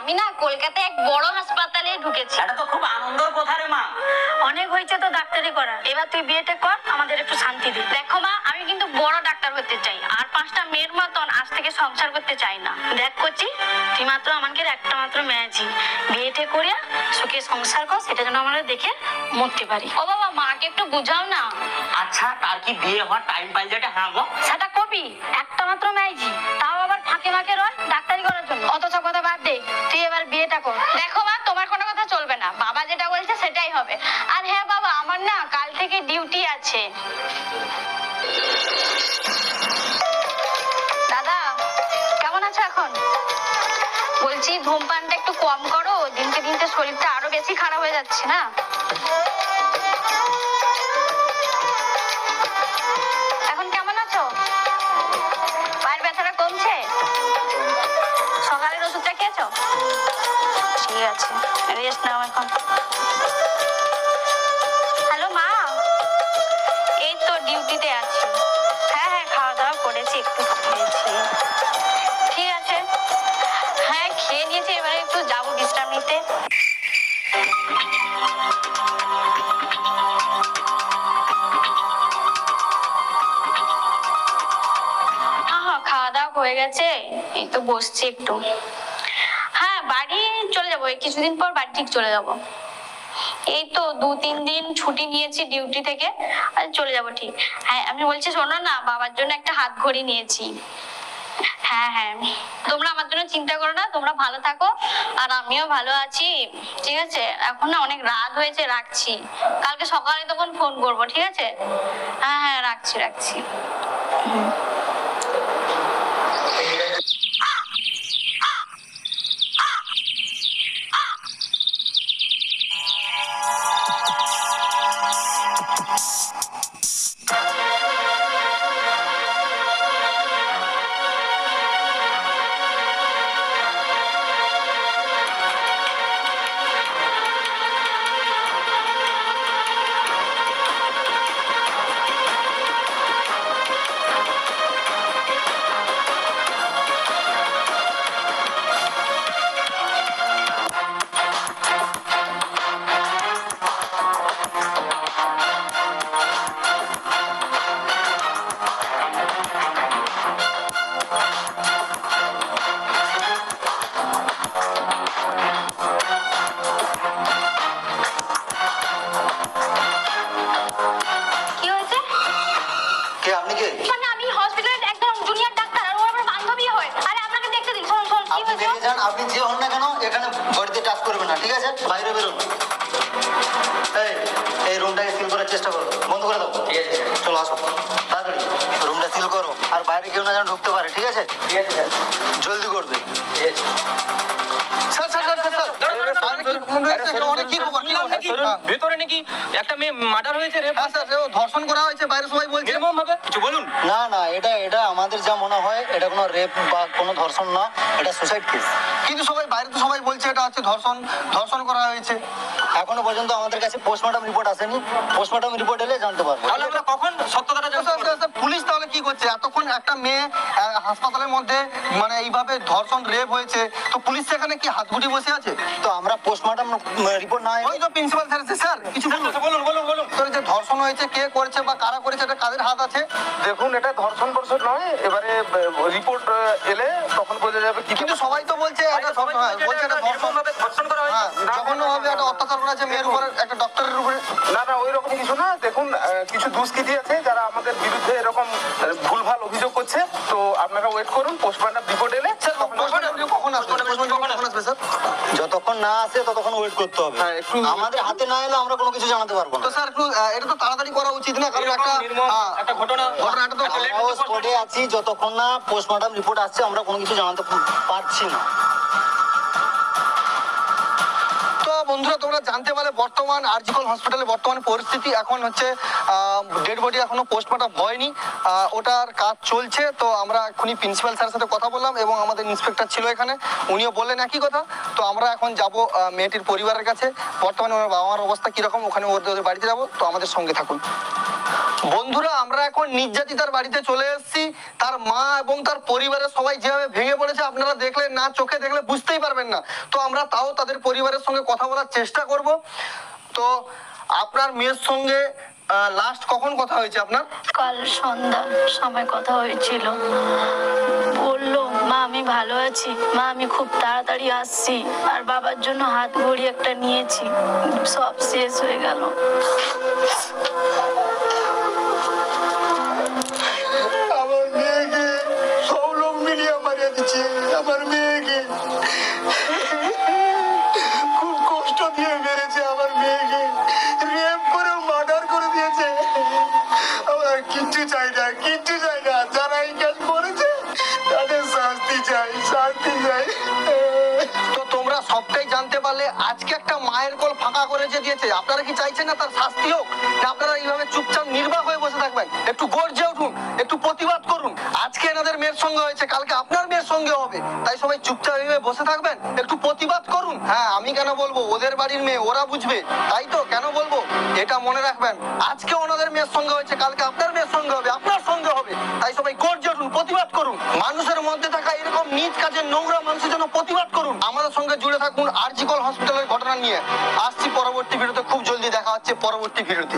আমি না কলকাতায় এক বড় হাসপাতালে ঢুকেছি। এটা তো খুব আনন্দের কথা রে মা। অনেক হয়েছে তো ডাক্তারি করা, এবার তুই বিয়েটা কর, আমাদের একটু শান্তি দে। দেখো মা, আমি কিন্তু বড় ডাক্তার হতে চাই, আর 5টা মেয়ের মতন আজ থেকে সংসার করতে চাই না। দেখ করছি তুই মাত্র আমাকে একটা মাত্র মেয়েছি, বিয়েটা করিয়া সুখে সংসার কর, সেটা যেন আমরা দেখে মরতে পারি। ও বাবা, মাকে একটু বুঝাও না। আচ্ছা, তার কি বিয়ে হওয়ার টাইম পাই যেটা? হ্যাঁ গো, সেটা কবি একটা মাত্র মেয়েছি, তাও আবার ফাঁকে ফাঁকে রয় ডাক্তারি করার জন্য। অত সব কথা বাদ দে, তুই এবার বিয়েটা কর। দেখো মা, তোমার কোনো কথা চলবে না, বাবা যেটা বলছে সেটাই হবে। আর হ্যাঁ বাবা, আমার না কাল থেকে ডিউটি আছে। দাদা কেমন আছো এখন? বলছি ধূমপানটা একটু কম করো, দিনকে দিনকে শরীরটা আরো বেশি খারাপ হয়ে যাচ্ছে না। এখন কেমন আছো? পায়ের ব্যথাটা কমছে? সকালের ওষুধটা খেয়েছো? ঠিক আছে, রেস্ট নাও এখন। হ্যালো মা, এই তো ডিউটিতে আছি। হ্যাঁ হ্যাঁ, খাওয়া দাওয়া করেছি, একটু খেয়েছি। ঠিক আছে, হ্যাঁ খেয়ে নিয়েছি, এবারে একটু যাবো বিশ্রাম নিতে। হ্যাঁ, খাওয়া দাওয়া হয়ে গেছে, এই তো বসছি একটু। হ্যাঁ, বাড়ি চলে যাবো, এই কিছুদিন পর বাড়ি ঠিক চলে যাবো। এই তো 2-3 দিন ছুটি নিয়েছি ডিউটি থেকে, আর চলে যাবো ঠিক। হ্যাঁ, আমি বলছি শোনো না, বাবার জন্য একটা হাত ঘড়ি নিয়েছি। হ্যাঁ হ্যাঁ, তোমরা আমার জন্য চিন্তা করো না, তোমরা ভালো থাকো, আর আমিও ভালো আছি। ঠিক আছে, এখন না অনেক রাত হয়েছে, রাখছি। কালকে সকালে তখন ফোন করবো, ঠিক আছে? হ্যাঁ হ্যাঁ, রাখছি রাখছি। কি হয়েছে? কে আপনি? কে মানে আমি হসপিটালের একদম জুনিয়র ডাক্তার, আর ও আমার বান্ধবী হয়। আরে আপনাকে দেখতে দিন, শোন শোন, কি আপনি হয়েছে? বেরিয়ে যান, আপনি যে হন না কেন এখানে বাড়িতে টাচ করবেন না, ঠিক আছে? বাইরে বেরোন। এই রুমটাকে সিল করার চেষ্টা করো, বন্ধ করে দাও। ঠিক আছে চলো আসো তাড়াতাড়ি, রুমটা সিল করো, আর বাইরে কেউ না যেন ঢুকতে পারে, ঠিক আছে? ঠিক আছে জলদি করবে। ভেতরে নাকি একটা মেয়ে মার্ডার হয়েছে, ধর্ষণ করা হয়েছে, বাইরে সবাই বলছে। এরকম ভাবে কিছু বলুন। না না, এটা আমাদের যা মনে হয় এটা কোনো রেপ বা কোনো ধর্ষণ না, এটা সুসাইড কেস। কিন্তু সবাই বাইরে তো সবাই বলছে এটা হচ্ছে ধর্ষণ করা হয়েছে। এখনো পর্যন্ত আমাদের কাছে পোস্টমর্টম রিপোর্ট আসেনি, পোস্টমর্টম রিপোর্ট এলে জানতে পারবো। তাহলে আমরা কখন সত্যতাটা জানতে পারবো? পুলিশ তাহলে কি করছে? এতক্ষণ একটা মেয়ে হাসপাতালের মধ্যে মানে এইভাবে ধর্ষণ রেপ হয়েছে, তো পুলিশ সেখানে কি হাত গুটি বসে আছে? তো আমরা পোস্টমর্টম রিপোর্ট না ওই তো প্রিন্সিপাল স্যার আছে, স্যার কিছু বলুন। তোর যে ধর্ষণ হয়েছে, কে করেছে বা কারা করেছে, এটা কাদের হাত আছে? দেখুন, এটা ধর্ষণ বর্ষণ নয়, এবারে রিপোর্ট এলে তখন বোঝা যাবে। কিন্তু সবাই তো বলছে এটা বলছে এটা ধর্ষণ করা হয়েছে। জঘন্যভাবে একটা অত্যাচার করা আছে মেয়ের উপরে, একটা ডক্টরের উপরে। না ওই রকম কিছু না। দেখুন, কিছু দুষ্কৃতী আছে যারা আমাদের বিরুদ্ধে এরকম ভুলভাল অভিযোগ করছে, তো আপনারা ওয়েট করুন, পোস্টমর্টম রিপোর্ট এলে কখন আসবে স্যার? যতক্ষণ না আসে ততক্ষণ ওয়েট করতে হবে। হ্যাঁ, একটু আমাদের হাতে না এলে আমরা কোনো কিছু জানাতে পারবো না। তো স্যার একটু এটা তো তাড়াতাড়ি করা উচিত না, কারণ একটা ঘটনাটা তো আমরাও স্পটে আছি, যতক্ষণ না পোস্টমর্টম রিপোর্ট আসছে আমরা কোনো কিছু জানাতে পারছি না। তো বন্ধুরা, তোমরা জানতে পারলে বর্তমান আরজিকর হসপিটালে বর্তমান পরিস্থিতি এখন হচ্ছে ডেড বডি এখনো পোস্টমর্টম হয়নি, ওটার কাজ চলছে। তো আমরা এখনই প্রিন্সিপাল স্যারের সাথে কথা বললাম এবং আমাদের ইন্সপেক্টর ছিল এখানে, উনিও বললেন একই কথা। তো আমরা এখন যাব মেয়েটির পরিবারের কাছে, বর্তমানে ওনার বাবা মার অবস্থা কিরকম, ওখানে ওদের বাড়িতে যাবো। তো আমাদের সঙ্গে থাকুন। বন্ধুরা আমরা এখন নির্যাতিতার বাড়িতে চলে এসেছি। তার মা এবং তার পরিবারের সবাই যেভাবে ভেঙে পড়েছে আপনারা দেখলে না, চোখে দেখলে বুঝতেই পারবেন না। তো আমরা তাও তাদের পরিবারের সঙ্গে কথা বলার চেষ্টা করব। তো আপনার মেয়ের সঙ্গে লাস্ট কখন কথা হয়েছে আপনার? কাল সন্ধ্যার সময় কথা হয়েছিল। বললো মা আমি ভালো আছি, মা আমি খুব তাড়াতাড়ি আসছি, আর বাবার জন্য হাত ঘড়ি একটা নিয়েছি, সব শেষ হয়ে গেল। আমার মেয়েকে সব লোক মিলিয়ে মারিয়ে দিচ্ছে। আমার মেয়েকে খুব কষ্ট দিয়ে মেরেছে, আমার মেয়েকে রেপ করে মার্ডার করে দিয়েছে। আমার কিচ্ছু চাই না, কিচ্ছু চাই না। যারা এই কাজ করেছে তাদের শাস্তি চাই, শাস্তি চাই। তো তোমরা সবটাই জানতে পারলে। আজকে একটা মায়ের কোল ফাঁকা করে যে দিয়েছে, আপনারা কি চাইছেন না তার শাস্তি হোক, না আপনারা এইভাবে চুপচাপ নির্বাক হয়ে বসে থাকবেন? একটু গর্জে উঠুন, একটু প্রতিবাদ করুন। আজকে এনাদের মেয়ের সঙ্গে হয়েছে, কালকে আপনার মেয়ের সঙ্গে হবে, তাই সবাই চুপচাপ এইভাবে বসে থাকবেন? একটু প্রতিবাদ করুন। হ্যাঁ, আমি কেন বলবো, ওদের বাড়ির মেয়ে, ওরা বুঝবে, তাই তো কেন বলবো? এটা মনে রাখবেন, আজকে ওনাদের মেয়ের সঙ্গে হয়েছে, কালকে আপনার মেয়ের সঙ্গে হবে, আপনার সঙ্গে হবে, তাই সবাই গর্জে উঠুন, প্রতিবাদ করুন। মানুষের মধ্যে থাকা এরকম নিজ কাজের নোংরা মানুষের জন্য প্রতিবাদ করুন। আমাদের সঙ্গে জুড়ে থাকুন আরজিকর হসপিটালের ঘটনা নিয়ে। আসছি পরবর্তী ভিডিওতে, খুব জলদি দেখা হচ্ছে পরবর্তী ভিডিওতে।